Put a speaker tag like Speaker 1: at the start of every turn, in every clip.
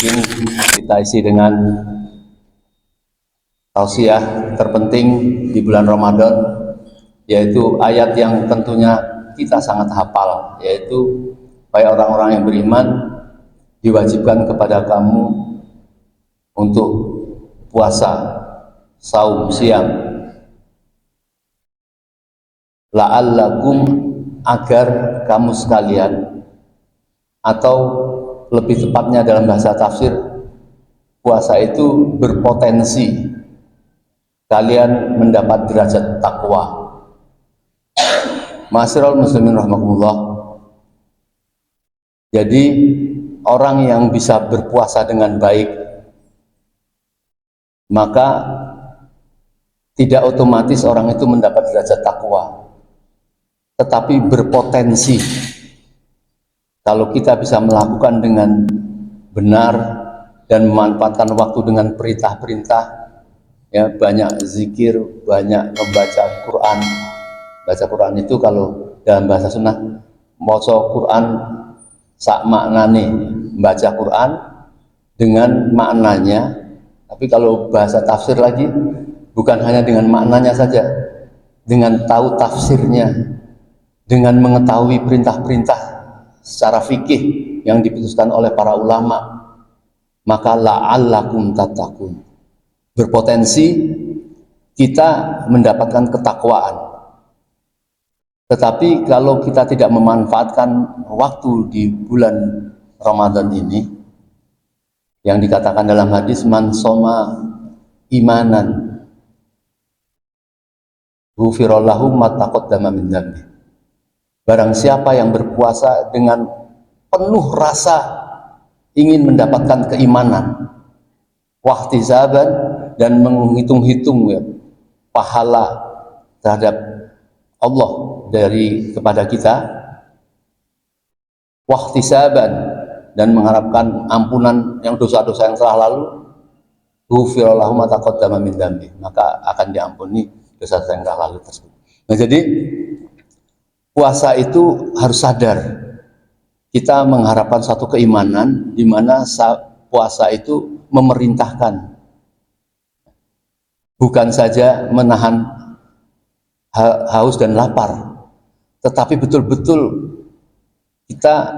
Speaker 1: Mungkin kita isi dengan tausiah terpenting di bulan Ramadan, yaitu ayat yang tentunya kita sangat hafal, yaitu wahai orang-orang yang beriman, diwajibkan kepada kamu untuk puasa, saum, siam, la'allakum, agar kamu sekalian, atau lebih tepatnya dalam bahasa tafsir, puasa itu berpotensi kalian mendapat derajat takwa. Ma'asyiral muslimin rahimakumullah. Jadi orang yang bisa berpuasa dengan baik, maka tidak otomatis orang itu mendapat derajat takwa, tetapi berpotensi kalau kita bisa melakukan dengan benar dan memanfaatkan waktu dengan perintah-perintah, ya, banyak zikir, banyak membaca Quran. Baca Quran itu kalau dalam bahasa sunnah, maca Quran sak maknane, membaca Quran dengan maknanya. Tapi kalau bahasa tafsir lagi, bukan hanya dengan maknanya saja, dengan tahu tafsirnya, dengan mengetahui perintah-perintah secara fikih yang diputuskan oleh para ulama, maka la'allakum tattaqun, berpotensi kita mendapatkan ketakwaan. Tetapi kalau kita tidak memanfaatkan waktu di bulan Ramadan ini, yang dikatakan dalam hadis, man soma imanan ghufirallahu ma taqaddama min dzambi. Barang siapa yang berpuasa dengan penuh rasa ingin mendapatkan keimanan, wahtisaban, dan menghitung-hitung, ya, pahala terhadap Allah dari kepada kita, wahtisaban, dan mengharapkan ampunan yang dosa-dosa yang telah lalu, ghufirallahu ma taqaddama min dzambi, maka akan diampuni dosa-dosa yang telah lalu tersebut. Nah, jadi puasa itu harus sadar kita mengharapkan suatu keimanan, di mana puasa itu memerintahkan, bukan saja menahan haus dan lapar, tetapi betul-betul kita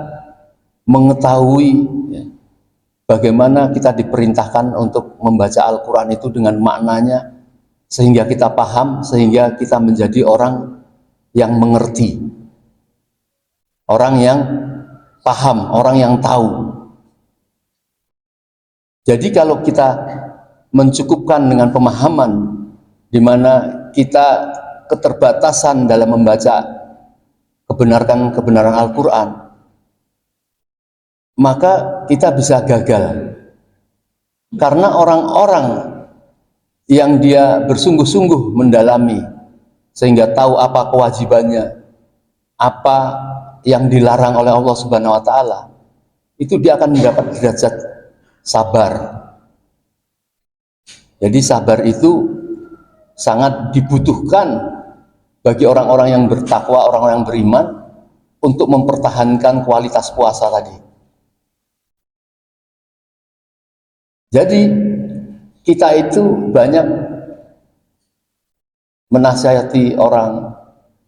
Speaker 1: mengetahui, ya, bagaimana kita diperintahkan untuk membaca Al-Quran itu dengan maknanya, sehingga kita paham, sehingga kita menjadi orang yang mengerti, orang yang paham, orang yang tahu. Jadi kalau kita mencukupkan dengan pemahaman di mana kita keterbatasan dalam membaca kebenaran Al-Quran, maka kita bisa gagal. Karena orang-orang yang dia bersungguh-sungguh mendalami sehingga tahu apa kewajibannya, apa yang dilarang oleh Allah Subhanahu wa Ta'ala, itu dia akan mendapat derajat sabar. Jadi sabar itu sangat dibutuhkan bagi orang-orang yang bertakwa, orang-orang yang beriman, untuk mempertahankan kualitas puasa tadi. Jadi kita itu banyak menasihati orang,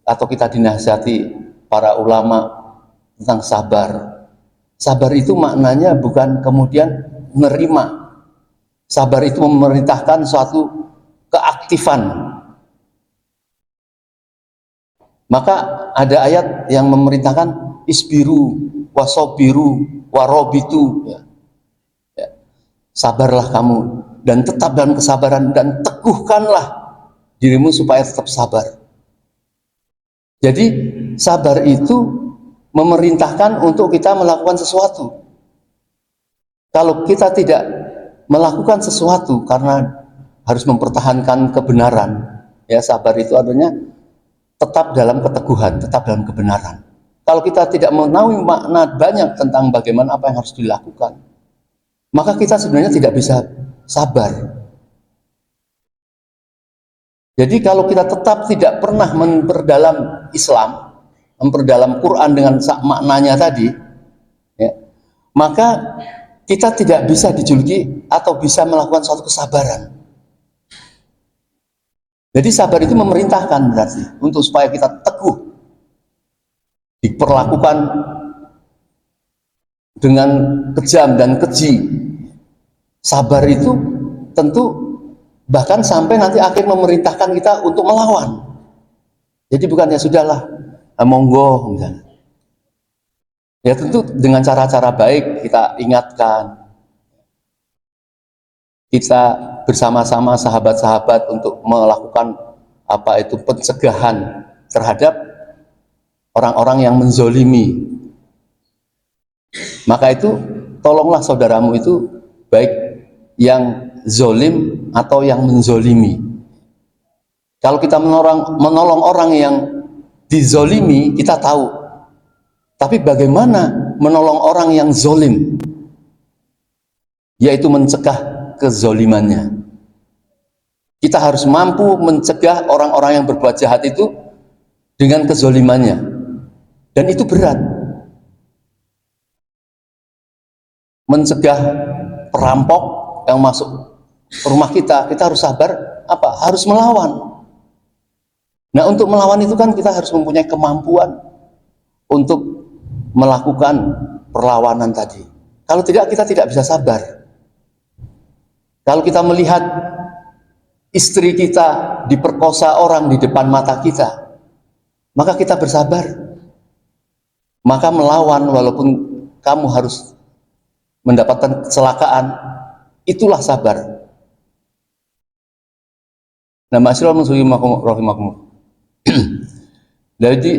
Speaker 1: atau kita dinasihati para ulama tentang sabar. Sabar itu maknanya bukan kemudian menerima. Sabar itu memerintahkan suatu keaktifan. Maka ada ayat yang memerintahkan isbiru, wasobiru, warobitu, ya. Ya. Sabarlah kamu dan tetap dalam kesabaran, dan teguhkanlah dirimu supaya tetap sabar. Jadi sabar itu memerintahkan untuk kita melakukan sesuatu. Kalau kita tidak melakukan sesuatu karena harus mempertahankan kebenaran, ya, sabar itu artinya tetap dalam keteguhan, tetap dalam kebenaran. Kalau kita tidak mengetahui makna banyak tentang bagaimana apa yang harus dilakukan, maka kita sebenarnya tidak bisa sabar. Jadi kalau kita tetap tidak pernah memperdalam Islam, memperdalam Quran dengan maknanya tadi, ya, maka kita tidak bisa dijuluki atau bisa melakukan suatu kesabaran. Jadi sabar itu memerintahkan berarti untuk supaya kita teguh diperlakukan dengan kejam dan keji. Sabar itu tentu bahkan sampai nanti akhir memerintahkan kita untuk melawan. Jadi bukan ya sudahlah, monggo misalnya. Ya tentu dengan cara-cara baik kita ingatkan, kita bersama-sama sahabat-sahabat untuk melakukan apa itu pencegahan terhadap orang-orang yang menzolimi. Maka itu tolonglah saudaramu itu baik yang zolim atau yang menzolimi. Kalau kita menolong orang yang dizolimi, kita tahu. Tapi bagaimana menolong orang yang zolim? Yaitu mencegah kezolimannya. Kita harus mampu mencegah orang-orang yang berbuat jahat itu dengan kezolimannya. Dan itu berat. Mencegah perampok yang masuk ke rumah kita harus sabar, harus melawan. Nah, untuk melawan itu kan kita harus mempunyai kemampuan untuk melakukan perlawanan tadi. Kalau tidak, kita tidak bisa sabar. Kalau kita melihat istri kita diperkosa orang di depan mata kita, maka kita bersabar. Maka melawan walaupun kamu harus mendapatkan kecelakaan, itulah sabar. Nah, ma'asyiral muslimin rahimakumullah. Jadi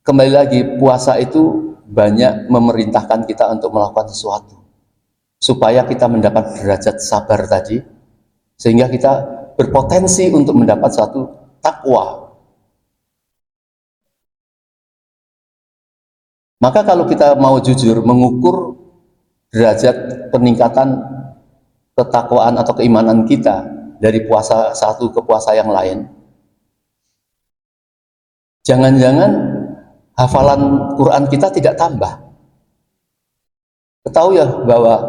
Speaker 1: kembali lagi, puasa itu banyak memerintahkan kita untuk melakukan sesuatu supaya kita mendapat derajat sabar tadi, sehingga kita berpotensi untuk mendapat suatu takwa. Maka kalau kita mau jujur mengukur derajat peningkatan ketakwaan atau keimanan kita dari puasa satu ke puasa yang lain, jangan-jangan hafalan Quran kita tidak tambah. Ketahui ya bahwa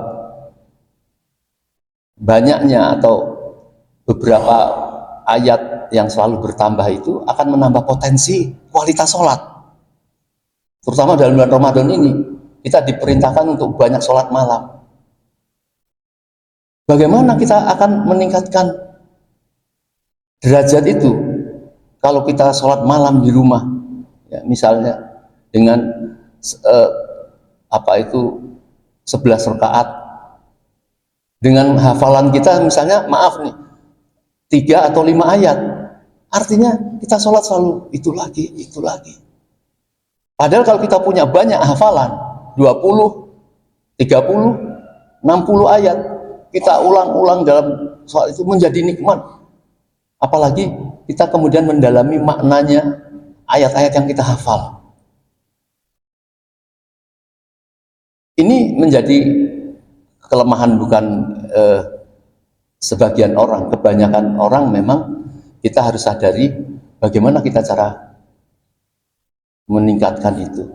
Speaker 1: banyaknya atau beberapa ayat yang selalu bertambah itu akan menambah potensi kualitas sholat. Terutama dalam bulan Ramadan ini, kita diperintahkan untuk banyak sholat malam. Bagaimana kita akan meningkatkan derajat itu kalau kita sholat malam di rumah, ya, misalnya dengan 11 rakaat, dengan hafalan kita misalnya 3 atau 5 ayat, artinya kita sholat selalu itu lagi. Padahal kalau kita punya banyak hafalan, 20, 30, 60 ayat, kita ulang-ulang dalam sholat itu menjadi nikmat. Apalagi kita kemudian mendalami maknanya ayat-ayat yang kita hafal. Ini menjadi kelemahan bukan sebagian orang, kebanyakan orang memang kita harus sadari bagaimana kita cara meningkatkan itu.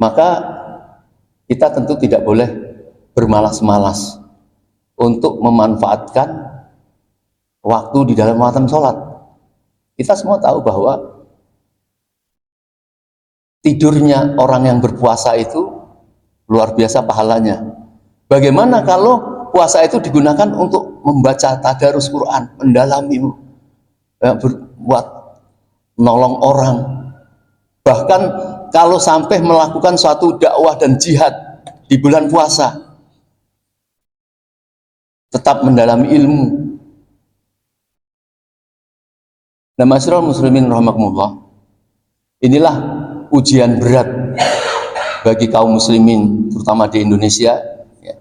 Speaker 1: Maka kita tentu tidak boleh bermalas-malas untuk memanfaatkan waktu di dalam waktu sholat. Kita semua tahu bahwa tidurnya orang yang berpuasa itu luar biasa pahalanya. Bagaimana kalau puasa itu digunakan untuk membaca tadarus Quran, mendalami, buat nolong orang, bahkan kalau sampai melakukan suatu dakwah dan jihad di bulan puasa, tetap mendalami ilmu. Nah, ma'asyiral muslimin rahimakumullah, inilah ujian berat bagi kaum muslimin, terutama di Indonesia, ya.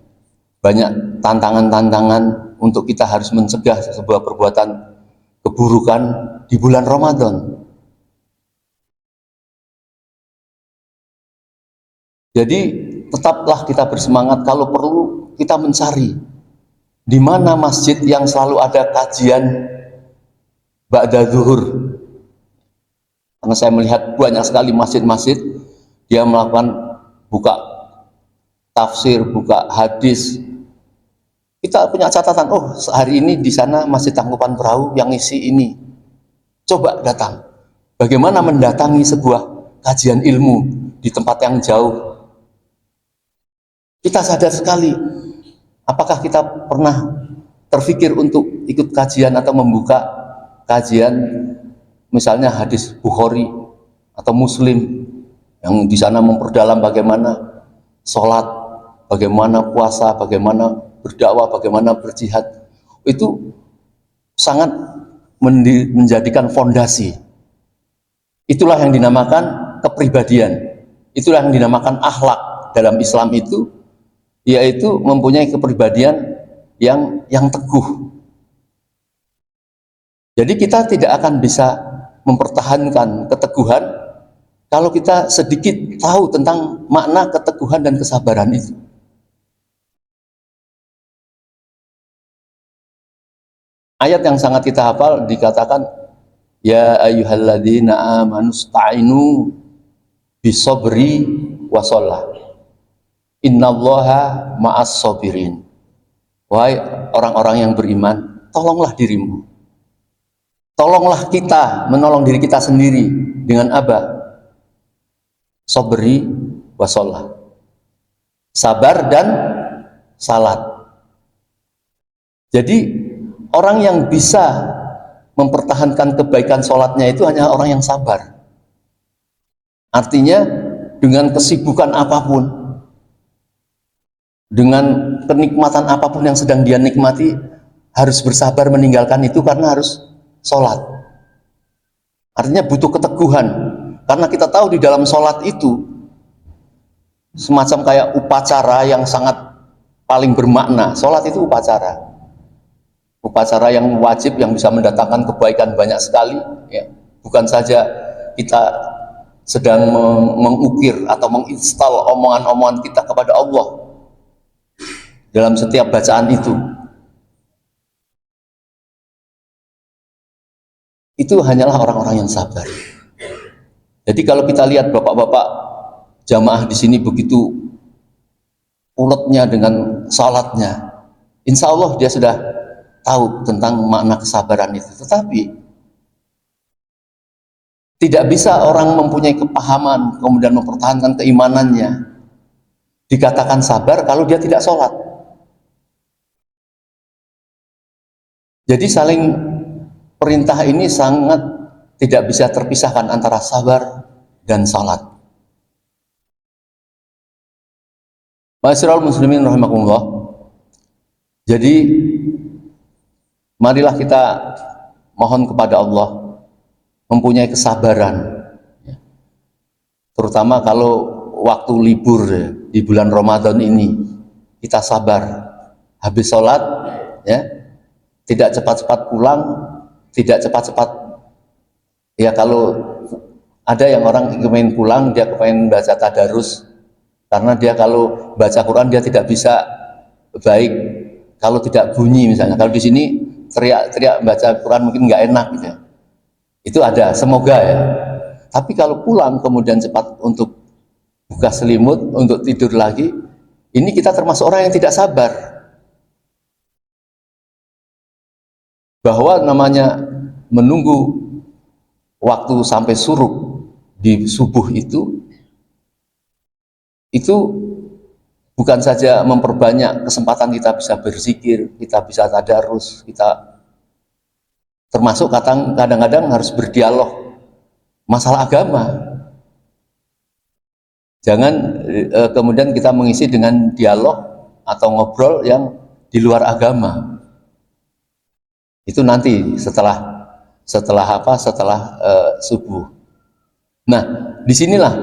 Speaker 1: Banyak tantangan-tantangan untuk kita harus mencegah sebuah perbuatan keburukan di bulan Ramadan. Jadi tetaplah kita bersemangat, kalau perlu kita mencari di mana masjid yang selalu ada kajian ba'da zuhur, Karena saya melihat banyak sekali masjid-masjid dia melakukan buka tafsir, buka hadis. Kita punya catatan, oh hari ini di sana Masjid Tangkuban Perahu yang isi ini. Coba datang. Bagaimana mendatangi sebuah kajian ilmu di tempat yang jauh? Kita sadar sekali, apakah kita pernah terfikir untuk ikut kajian atau membuka kajian misalnya hadis Bukhari atau Muslim yang di sana memperdalam bagaimana sholat, bagaimana puasa, bagaimana berdakwah, bagaimana berjihad. Itu sangat menjadikan fondasi. Itulah yang dinamakan kepribadian. Itulah yang dinamakan akhlak dalam Islam itu, yaitu mempunyai kepribadian yang teguh. Jadi kita tidak akan bisa mempertahankan keteguhan kalau kita sedikit tahu tentang makna keteguhan dan kesabaran itu. Ayat yang sangat kita hafal dikatakan, ya ayyuhalladzina amanu sta'inu bisobri wasollah innallaha ma'as sobirin. Wahai orang-orang yang beriman, tolonglah dirimu, tolonglah kita menolong diri kita sendiri dengan apa? Sobri wasollah, sabar dan salat. Jadi orang yang bisa mempertahankan kebaikan sholatnya itu hanya orang yang sabar. Artinya dengan kesibukan apapun, dengan kenikmatan apapun yang sedang dia nikmati, harus bersabar meninggalkan itu karena harus sholat. Artinya butuh keteguhan, karena kita tahu di dalam sholat itu semacam kayak upacara yang sangat paling bermakna. Sholat itu upacara yang wajib, yang bisa mendatangkan kebaikan banyak sekali, ya. Bukan saja kita sedang mengukir atau menginstal omongan-omongan kita kepada Allah dalam setiap bacaan itu hanyalah orang-orang yang sabar. Jadi kalau kita lihat bapak-bapak jamaah di sini begitu uletnya dengan salatnya, insya Allah dia sudah tahu tentang makna kesabaran itu. Tetapi tidak bisa orang mempunyai kepahaman kemudian mempertahankan keimanannya dikatakan sabar kalau dia tidak sholat. Jadi saling perintah ini sangat tidak bisa terpisahkan antara sabar dan sholat. Ma'asyiral muslimin rahimakumullah. Jadi marilah kita mohon kepada Allah mempunyai kesabaran, terutama kalau waktu libur di bulan Ramadan ini. Kita sabar, habis sholat ya, tidak cepat-cepat pulang, tidak cepat-cepat ya. Kalau ada yang orang ingin pulang, dia pengen baca tadarus, karena dia kalau baca Quran dia tidak bisa baik kalau tidak bunyi. Misalnya kalau di sini teriak-teriak baca Quran mungkin nggak enak gitu. Itu ada, semoga ya. Tapi kalau pulang kemudian cepat untuk buka selimut, untuk tidur lagi, ini kita termasuk orang yang tidak sabar. Bahwa namanya menunggu waktu sampai suruk di subuh itu bukan saja memperbanyak kesempatan kita bisa berzikir, kita bisa tadarus, kita termasuk kadang-kadang harus berdialog masalah agama. Jangan kemudian kita mengisi dengan dialog atau ngobrol yang di luar agama. Itu nanti setelah subuh. Nah, disinilah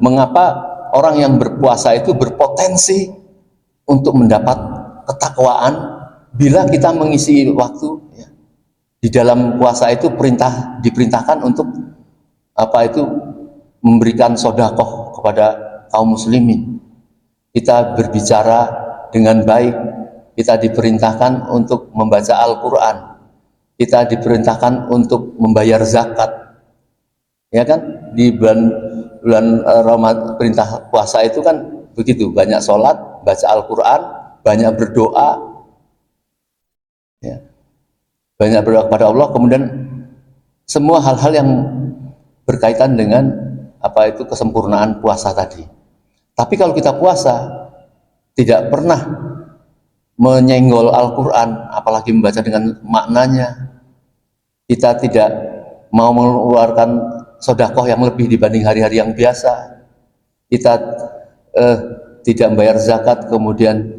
Speaker 1: mengapa orang yang berpuasa itu berpotensi untuk mendapat ketakwaan bila kita mengisi waktu ya. Di dalam puasa itu diperintahkan untuk memberikan sedekah kepada kaum muslimin. Kita berbicara dengan baik, kita diperintahkan untuk membaca Al-Quran, kita diperintahkan untuk membayar zakat, Ya kan, di bulan bulan Ramadan, perintah puasa itu kan begitu, banyak sholat, baca Al-Quran, banyak berdoa, ya, banyak berdoa kepada Allah, kemudian semua hal-hal yang berkaitan dengan apa itu kesempurnaan puasa tadi. Tapi kalau kita puasa tidak pernah menyenggol Al-Quran, apalagi membaca dengan maknanya, kita tidak mau mengeluarkan sedekah yang lebih dibanding hari-hari yang biasa, kita tidak membayar zakat, kemudian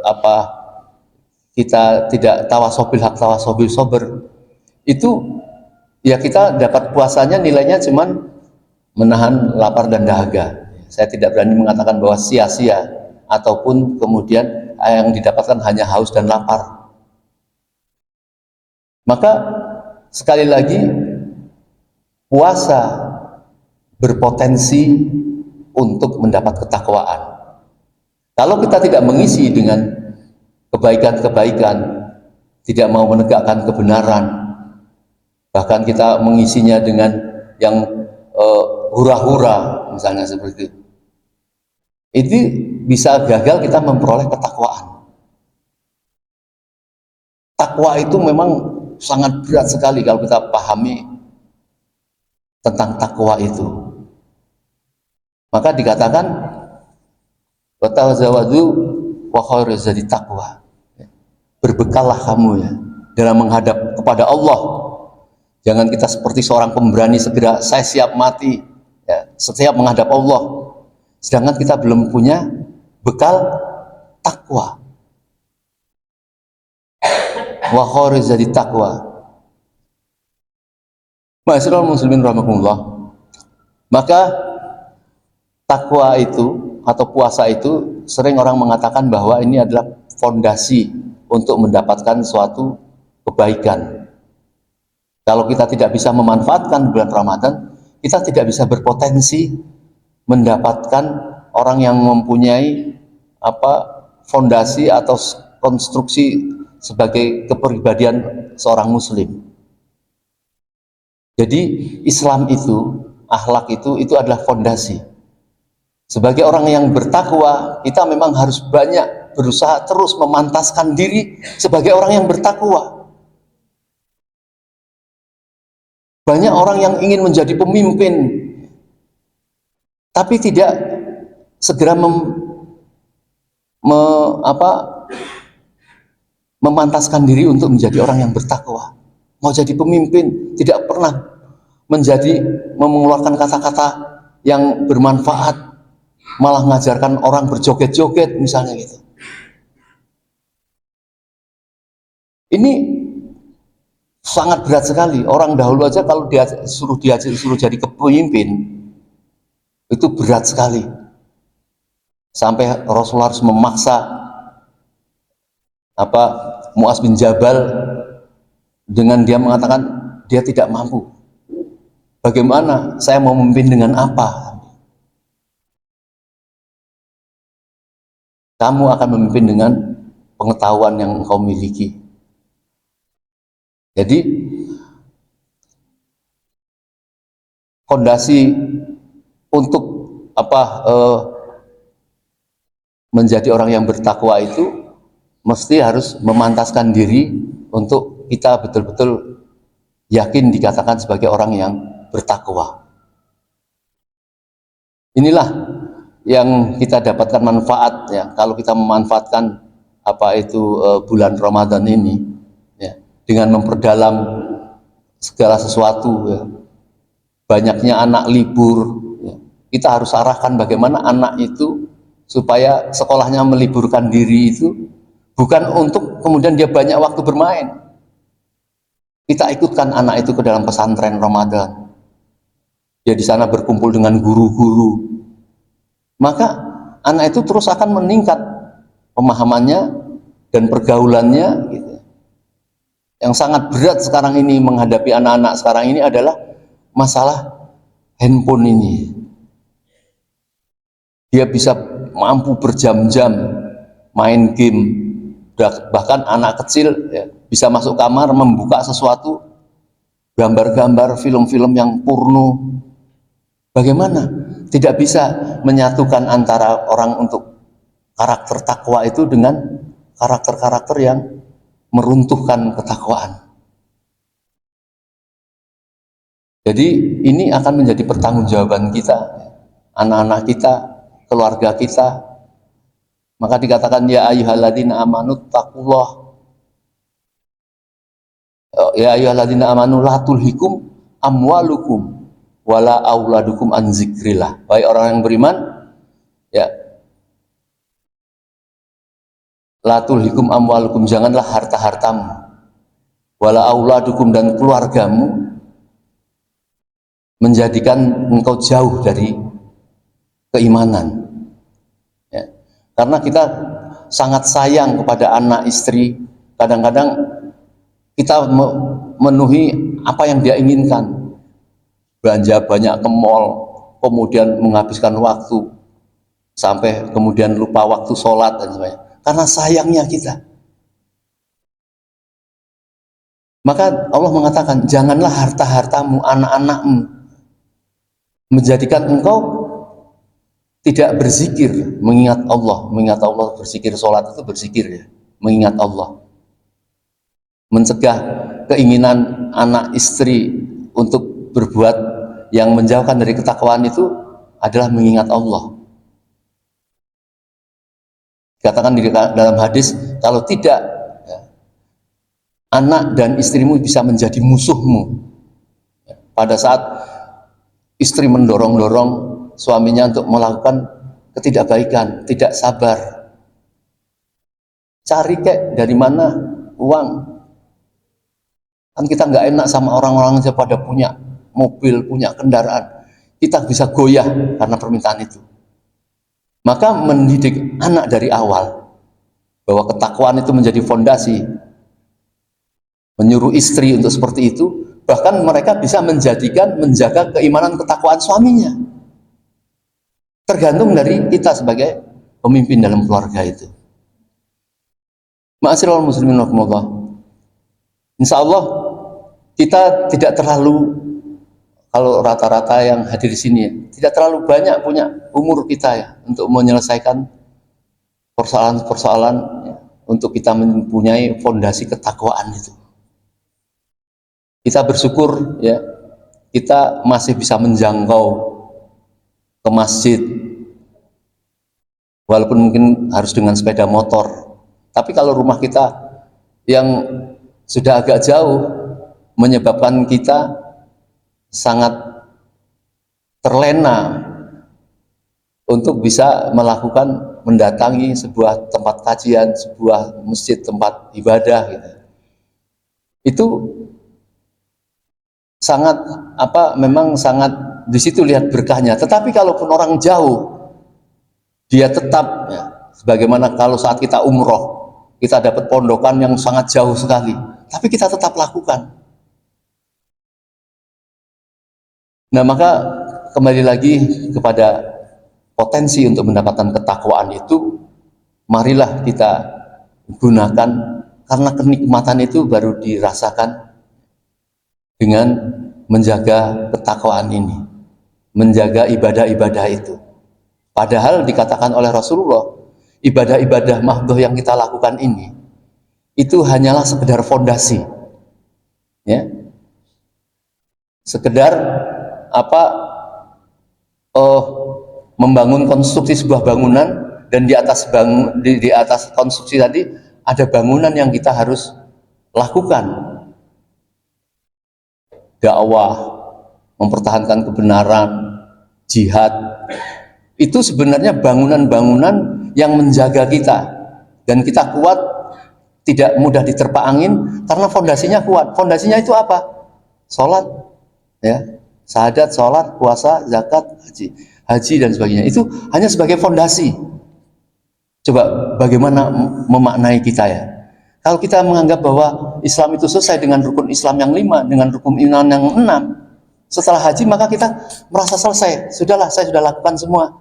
Speaker 1: apa kita tidak tawasobil hak tawasobil sober, itu ya kita dapat puasanya nilainya cuman menahan lapar dan dahaga. Saya tidak berani mengatakan bahwa sia-sia ataupun kemudian yang didapatkan hanya haus dan lapar. Maka sekali lagi, puasa berpotensi untuk mendapat ketakwaan. Kalau kita tidak mengisi dengan kebaikan-kebaikan, tidak mau menegakkan kebenaran, bahkan kita mengisinya dengan yang hura-hura misalnya seperti itu bisa gagal kita memperoleh ketakwaan. Takwa itu memang sangat berat sekali kalau kita pahami tentang takwa itu. Maka dikatakan wa tazawwadu wa khairuz zadi taqwa. Berbekallah kamu ya dalam menghadap kepada Allah. Jangan kita seperti seorang pemberani segera saya siap mati ya, setiap menghadap Allah. Sedangkan kita belum punya bekal takwa. Wa khairuz zadi taqwa. Ma'asyiral muslimin rahimakumullah. Maka takwa itu atau puasa itu sering orang mengatakan bahwa ini adalah fondasi untuk mendapatkan suatu kebaikan. Kalau kita tidak bisa memanfaatkan bulan Ramadan, kita tidak bisa berpotensi mendapatkan orang yang mempunyai fondasi atau konstruksi sebagai kepribadian seorang muslim. Jadi Islam itu, akhlak itu adalah fondasi. Sebagai orang yang bertakwa, kita memang harus banyak berusaha terus memantaskan diri sebagai orang yang bertakwa. Banyak orang yang ingin menjadi pemimpin, tapi tidak segera memantaskan diri untuk menjadi orang yang bertakwa. Mau jadi pemimpin, tidak pernah mengeluarkan kata-kata yang bermanfaat, malah mengajarkan orang berjoget-joget misalnya gitu. Ini sangat berat sekali. Orang dahulu aja kalau disuruh jadi kepemimpin itu berat sekali. Sampai Rasulullah harus memaksa Mu'adz bin Jabal dengan dia mengatakan dia tidak mampu. Bagaimana saya mau memimpin dengan apa? Kamu akan memimpin dengan pengetahuan yang engkau miliki. Jadi fondasi untuk menjadi orang yang bertakwa itu mesti harus memantaskan diri untuk kita betul-betul yakin dikatakan sebagai orang yang bertakwa. Inilah yang kita dapatkan manfaat ya kalau kita memanfaatkan bulan Ramadan ini ya, dengan memperdalam segala sesuatu ya. Banyaknya anak libur ya. Kita harus arahkan bagaimana anak itu supaya sekolahnya meliburkan diri itu bukan untuk kemudian dia banyak waktu bermain. Kita ikutkan anak itu ke dalam pesantren Ramadan. Dia di sana berkumpul dengan guru-guru. Maka anak itu terus akan meningkat pemahamannya dan pergaulannya gitu. Yang sangat berat sekarang ini menghadapi anak-anak sekarang ini adalah masalah handphone ini. Dia bisa mampu berjam-jam main game, bahkan anak kecil ya, bisa masuk kamar membuka sesuatu gambar-gambar film-film yang porno. Bagaimana? Tidak bisa menyatukan antara orang untuk karakter takwa itu dengan karakter-karakter yang meruntuhkan ketakwaan. Jadi ini akan menjadi pertanggungjawaban kita, anak-anak kita, keluarga kita. Maka dikatakan ya ayyuhalladzina amanu taqullah. Ya ayyuhalladzina amanu la tulhikum amwalukum wala auladukum an zikrillah. Wahai orang yang beriman, ya, la tulhikum amwalukum, janganlah harta-hartamu, wala auladukum, dan keluargamu menjadikan engkau jauh dari keimanan. Ya. Karena kita sangat sayang kepada anak istri, kadang-kadang kita memenuhi apa yang dia inginkan, belanja banyak ke mall, kemudian menghabiskan waktu sampai kemudian lupa waktu sholat dan sebagainya, karena sayangnya kita. Maka Allah mengatakan, janganlah harta-hartamu, anak-anakmu menjadikan engkau tidak berzikir, mengingat Allah, berzikir, sholat itu berzikir, ya, mengingat Allah. Mencegah keinginan anak istri untuk berbuat yang menjauhkan dari ketakwaan itu adalah mengingat Allah. Katakan di dalam hadis, kalau tidak, ya, anak dan istrimu bisa menjadi musuhmu. Pada saat istri mendorong-dorong suaminya untuk melakukan ketidakbaikan, tidak sabar, cari kek dari mana uang. Kan kita nggak enak sama orang-orang yang pada punya mobil, punya kendaraan, kita bisa goyah karena permintaan itu. Maka mendidik anak dari awal bahwa ketakwaan itu menjadi fondasi, menyuruh istri untuk seperti itu, bahkan mereka bisa menjaga keimanan ketakwaan suaminya. Tergantung dari kita sebagai pemimpin dalam keluarga itu. Ma'asyiral muslimin rahimakumullah. Insya Allah kita tidak terlalu, kalau rata-rata yang hadir di sini, tidak terlalu banyak punya umur kita, ya, untuk menyelesaikan persoalan-persoalan, ya, untuk kita mempunyai fondasi ketakwaan itu. Kita bersyukur, ya, kita masih bisa menjangkau ke masjid, walaupun mungkin harus dengan sepeda motor. Tapi kalau rumah kita yang sudah agak jauh, menyebabkan kita sangat terlena untuk bisa melakukan, mendatangi sebuah tempat kajian, sebuah masjid, tempat ibadah, gitu. Itu sangat memang sangat di situ lihat berkahnya. Tetapi kalaupun orang jauh, dia tetap, ya, sebagaimana kalau saat kita umroh, kita dapat pondokan yang sangat jauh sekali, tapi kita tetap lakukan. Nah, maka kembali lagi kepada potensi untuk mendapatkan ketakwaan itu, marilah kita gunakan, karena kenikmatan itu baru dirasakan dengan menjaga ketakwaan ini, menjaga ibadah-ibadah itu. Padahal dikatakan oleh Rasulullah, ibadah-ibadah mahdhah yang kita lakukan ini itu hanyalah sekedar fondasi, ya, sekedar membangun konstruksi sebuah bangunan, dan di atas konstruksi tadi ada bangunan yang kita harus lakukan, dakwah, mempertahankan kebenaran, jihad. Itu sebenarnya bangunan-bangunan yang menjaga kita, dan kita kuat, tidak mudah diterpa angin karena fondasinya kuat. Fondasinya itu apa? Sholat, ya, syahadat, sholat, puasa, zakat, haji dan sebagainya. Itu hanya sebagai fondasi. Coba bagaimana memaknai kita, ya? Kalau kita menganggap bahwa Islam itu selesai dengan rukun Islam yang 5, dengan rukun iman yang 6, setelah haji maka kita merasa selesai. Sudahlah, saya sudah lakukan semua.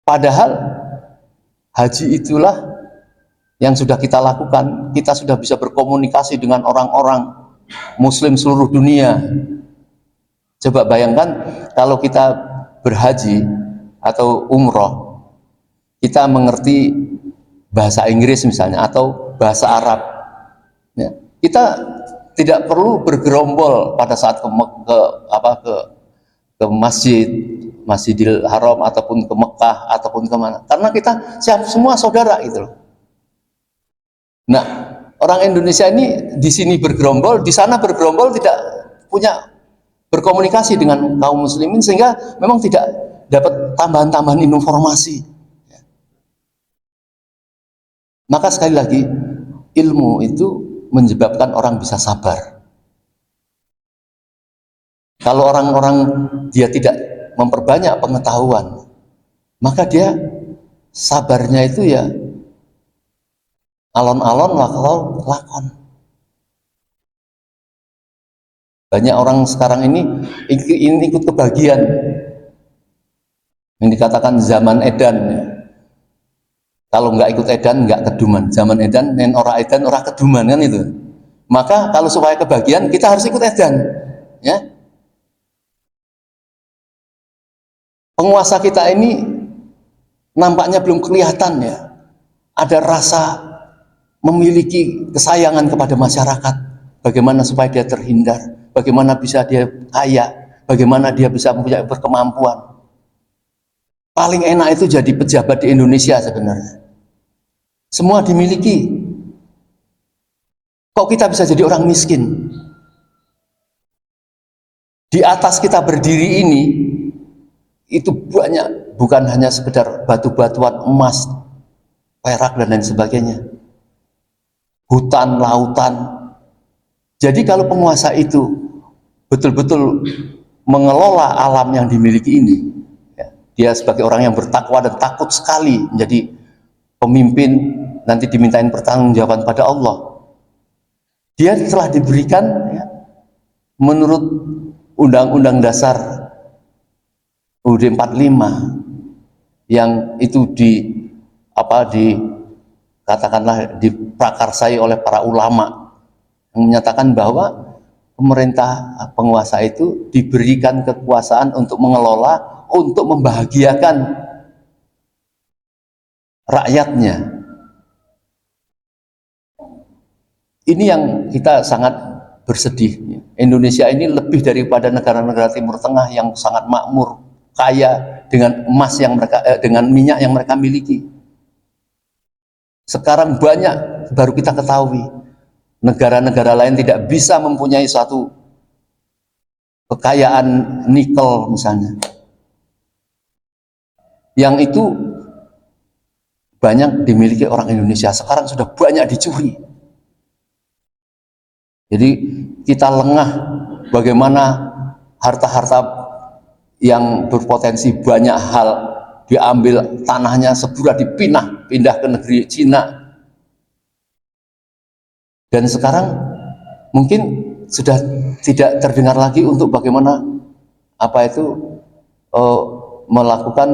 Speaker 1: Padahal haji itulah yang sudah kita lakukan, kita sudah bisa berkomunikasi dengan orang-orang Muslim seluruh dunia. Coba bayangkan kalau kita berhaji atau umroh, kita mengerti bahasa Inggris misalnya atau bahasa Arab, ya, kita tidak perlu bergerombol pada saat ke masjid, Masjidil Haram ataupun ke Mekah ataupun kemana, karena kita siap semua saudara gitu loh. Nah, orang Indonesia ini di sini bergerombol, di sana bergerombol, tidak punya berkomunikasi dengan kaum muslimin, sehingga memang tidak dapat tambahan-tambahan informasi. Maka sekali lagi, ilmu itu menyebabkan orang bisa sabar. Kalau orang-orang dia tidak memperbanyak pengetahuan, maka dia sabarnya itu ya alon-alon lakon. Banyak orang sekarang ini ikut kebagian yang dikatakan zaman edan. Kalau nggak ikut edan nggak keduman. Zaman edan nen ora edan ora keduman, kan itu. Maka kalau supaya kebagian kita harus ikut edan, ya. Penguasa kita ini nampaknya belum kelihatan ya ada rasa memiliki kesayangan kepada masyarakat. Bagaimana supaya dia terhindar, bagaimana bisa dia kaya, bagaimana dia bisa mempunyai berkemampuan. Paling enak itu jadi pejabat di Indonesia sebenarnya. Semua dimiliki. Kok kita bisa jadi orang miskin? Di atas kita berdiri ini, itu banyak, bukan hanya sekedar batu-batuan emas, perak dan lain sebagainya. Hutan, lautan. Jadi kalau penguasa itu betul-betul mengelola alam yang dimiliki ini, ya, dia sebagai orang yang bertakwa dan takut sekali menjadi pemimpin, nanti dimintain pertanggungjawaban pada Allah. Dia telah diberikan ya, menurut Undang-Undang Dasar UUD 45 yang itu katakanlah diprakarsai oleh para ulama yang menyatakan bahwa pemerintah penguasa itu diberikan kekuasaan untuk mengelola, untuk membahagiakan rakyatnya. Ini yang kita sangat bersedih. Indonesia ini lebih daripada negara-negara Timur Tengah yang sangat makmur, kaya dengan emas yang mereka dengan minyak yang mereka miliki. Sekarang banyak baru kita ketahui negara-negara lain tidak bisa mempunyai suatu kekayaan nikel misalnya, yang itu banyak dimiliki orang Indonesia. Sekarang sudah banyak dicuri. Jadi kita lengah bagaimana harta-harta yang berpotensi banyak hal diambil, tanahnya segera pindah ke negeri Cina. Dan sekarang mungkin sudah tidak terdengar lagi untuk bagaimana melakukan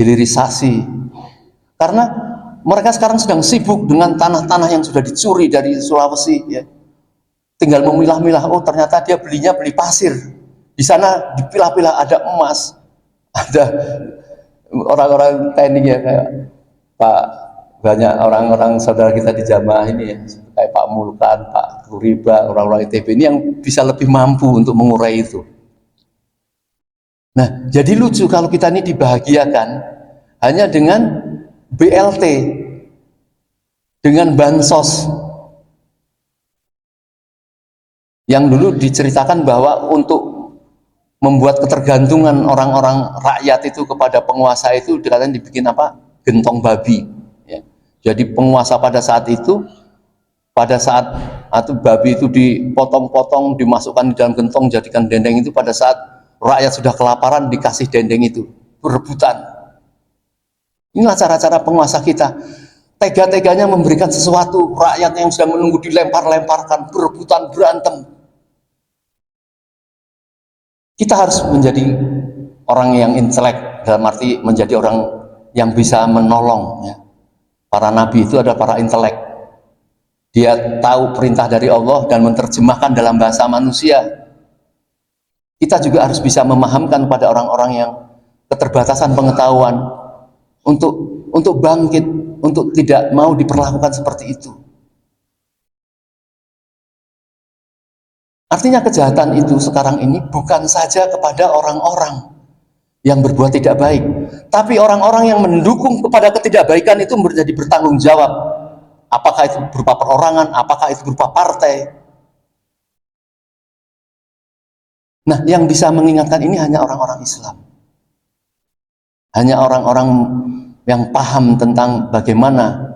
Speaker 1: hilirisasi, karena mereka sekarang sedang sibuk dengan tanah-tanah yang sudah dicuri dari Sulawesi, ya. Tinggal memilah-milah, oh ternyata dia beli pasir, di sana dipilah-pilah ada emas, ada orang-orang teknik ya, kayak banyak orang-orang saudara kita di jamaah ini ya, kayak Pak Mulkan, Pak Turiba, orang-orang ITB ini yang bisa lebih mampu untuk mengurai itu. Nah, jadi lucu kalau kita ini dibahagiakan hanya dengan BLT, dengan bansos, yang dulu diceritakan bahwa untuk membuat ketergantungan orang-orang rakyat itu kepada penguasa itu dikatakan dibikin gentong babi, ya. Jadi penguasa pada saat atau babi itu dipotong-potong, dimasukkan di dalam gentong, jadikan dendeng itu. Pada saat rakyat sudah kelaparan dikasih dendeng itu, berebutan. Inilah cara-cara penguasa kita, tega-teganya memberikan sesuatu, rakyat yang sedang menunggu dilempar-lemparkan, berebutan, berantem. Kita harus menjadi orang yang intelek, dalam arti menjadi orang yang bisa menolong, ya, Para nabi itu adalah para intelek. Dia tahu perintah dari Allah dan menerjemahkan dalam bahasa manusia. Kita juga harus bisa memahamkan pada orang-orang yang keterbatasan pengetahuan untuk bangkit, untuk tidak mau diperlakukan seperti itu. Artinya kejahatan itu sekarang ini bukan saja kepada orang-orang yang berbuat tidak baik, tapi orang-orang yang mendukung kepada ketidakbaikan itu menjadi bertanggung jawab. Apakah itu berupa perorangan, apakah itu berupa partai. Nah, yang bisa mengingatkan ini hanya orang-orang Islam. Hanya orang-orang yang paham tentang bagaimana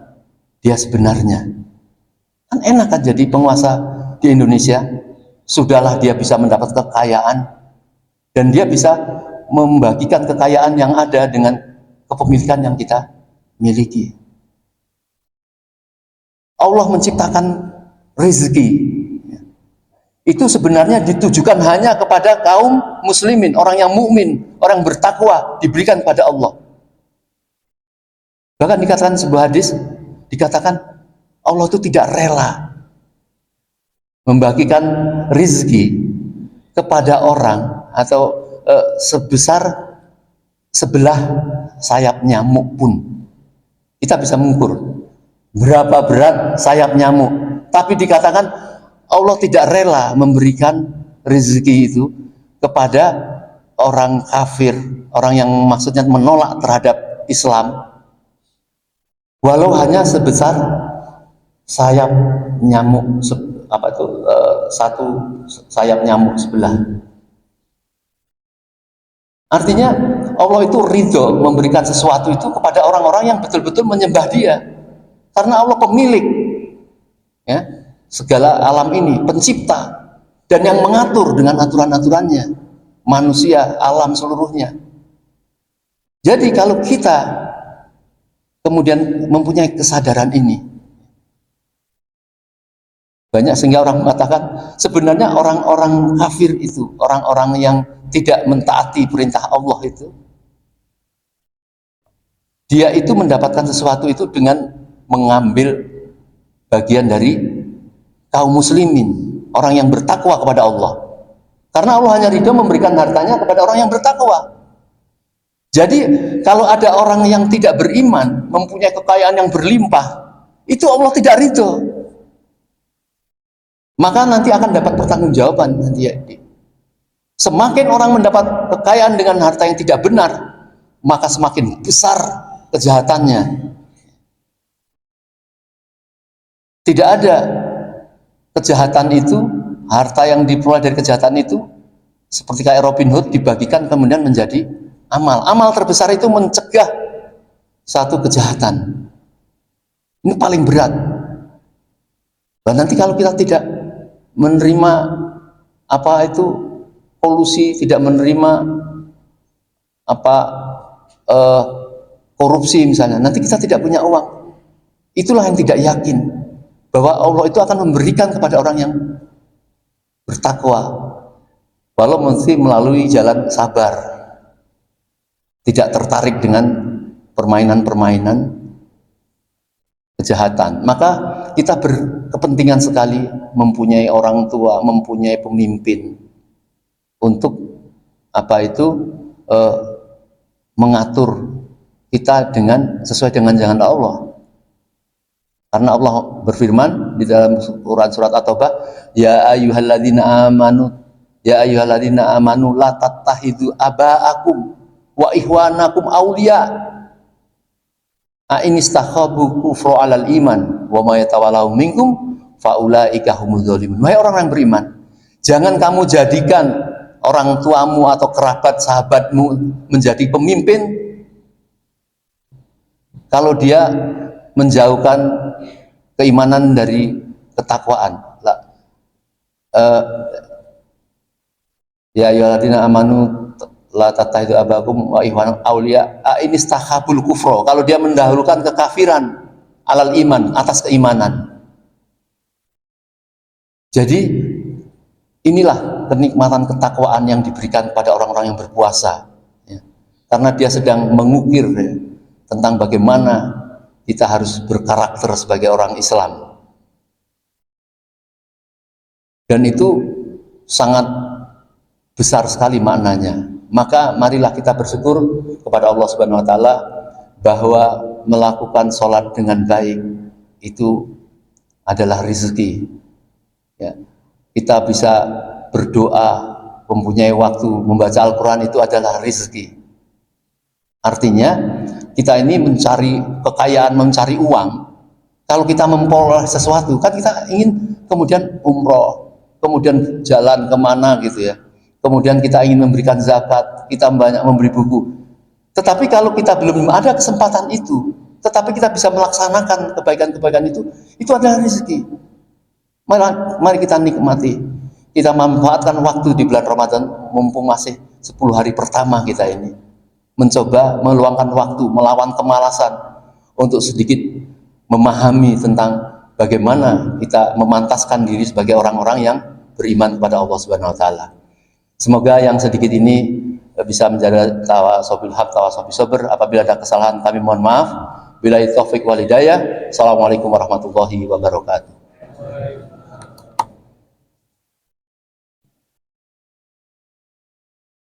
Speaker 1: dia sebenarnya. Kan enak kan jadi penguasa di Indonesia. Sudahlah dia bisa mendapat kekayaan dan dia bisa membagikan kekayaan yang ada dengan kepemilikan yang kita miliki. Allah menciptakan rezeki. Itu sebenarnya ditujukan hanya kepada kaum muslimin, orang yang mukmin, orang bertakwa, diberikan pada Allah. Bahkan dikatakan sebuah hadis, dikatakan Allah itu tidak rela membagikan rezeki kepada orang atau sebesar sebelah sayap nyamuk pun. Kita bisa mengukur berapa berat sayap nyamuk, tapi dikatakan Allah tidak rela memberikan rezeki itu kepada orang kafir, orang yang maksudnya menolak terhadap Islam, walau hanya sebesar sayap nyamuk, satu sayap nyamuk sebelah. Artinya Allah itu ridho memberikan sesuatu itu kepada orang-orang yang betul-betul menyembah Dia, karena Allah pemilik ya segala alam ini, pencipta dan yang mengatur dengan aturan-aturannya manusia, alam seluruhnya. Jadi kalau kita kemudian mempunyai kesadaran ini, banyak sehingga orang mengatakan sebenarnya orang-orang kafir itu, orang-orang yang tidak mentaati perintah Allah itu, dia itu mendapatkan sesuatu itu dengan mengambil bagian dari kaum muslimin, orang yang bertakwa kepada Allah. Karena Allah hanya ridho memberikan hartanya kepada orang yang bertakwa. Jadi kalau ada orang yang tidak beriman mempunyai kekayaan yang berlimpah, itu Allah tidak ridho. Maka nanti akan dapat pertanggungjawaban nanti ya. Semakin orang mendapat kekayaan dengan harta yang tidak benar, maka semakin besar kejahatannya. Tidak ada kejahatan itu, harta yang diperoleh dari kejahatan itu seperti kayak Robin Hood dibagikan kemudian menjadi amal. Amal terbesar itu mencegah satu kejahatan. Ini paling berat. Dan nanti kalau kita tidak menerima kolusi, tidak menerima korupsi misalnya, nanti kita tidak punya uang. Itulah yang tidak yakin bahwa Allah itu akan memberikan kepada orang yang bertakwa, walau mesti melalui jalan sabar, tidak tertarik dengan permainan-permainan kejahatan. Maka kita berkepentingan sekali mempunyai orang tua, mempunyai pemimpin untuk mengatur kita sesuai dengan jalan Allah. Karena Allah berfirman di dalam Quran surat At-Taubah, ya ayyuhalladzina amanu la tattakhidhu aba'akum wa ikhwanakum awliya in istakhabu kufra 'alal iman wa may yatawallahu minkum faulaika humuz zalimun. Wahai orang yang beriman, jangan kamu jadikan orang tuamu atau kerabat sahabatmu menjadi pemimpin kalau dia menjauhkan keimanan dari ketakwaan. Ya ayyuhalladzina amanu la tattakhidhu abakum wa ikhwanakum awliya in istakhabul kufra, kalau dia mendahulukan kekafiran alal iman, atas keimanan. Jadi inilah kenikmatan ketakwaan yang diberikan pada orang-orang yang berpuasa ya. Karena dia sedang mengukir ya, tentang bagaimana kita harus berkarakter sebagai orang Islam. Dan itu sangat besar sekali maknanya. Maka marilah kita bersyukur kepada Allah Subhanahu wa taala bahwa melakukan sholat dengan baik itu adalah rezeki. Ya. Kita bisa berdoa, mempunyai waktu membaca Al-Quran itu adalah rezeki. Artinya kita ini mencari kekayaan, mencari uang. Kalau kita memperoleh sesuatu, kan kita ingin kemudian umroh, kemudian jalan kemana gitu ya. Kemudian kita ingin memberikan zakat, kita banyak memberi buku. Tetapi kalau kita belum ada kesempatan itu, tetapi kita bisa melaksanakan kebaikan-kebaikan itu adalah rezeki. Mari kita nikmati, kita manfaatkan waktu di bulan Ramadan, mumpung masih 10 hari pertama kita ini. Mencoba meluangkan waktu, melawan kemalasan, untuk sedikit memahami tentang bagaimana kita memantaskan diri sebagai orang-orang yang beriman kepada Allah Subhanahu wa taala. Semoga yang sedikit ini bisa menjadi tawasobil haq, tawasobil sabr. Apabila ada kesalahan kami mohon maaf. Billahi taufik wal hidayah. Assalamualaikum warahmatullahi wabarakatuh.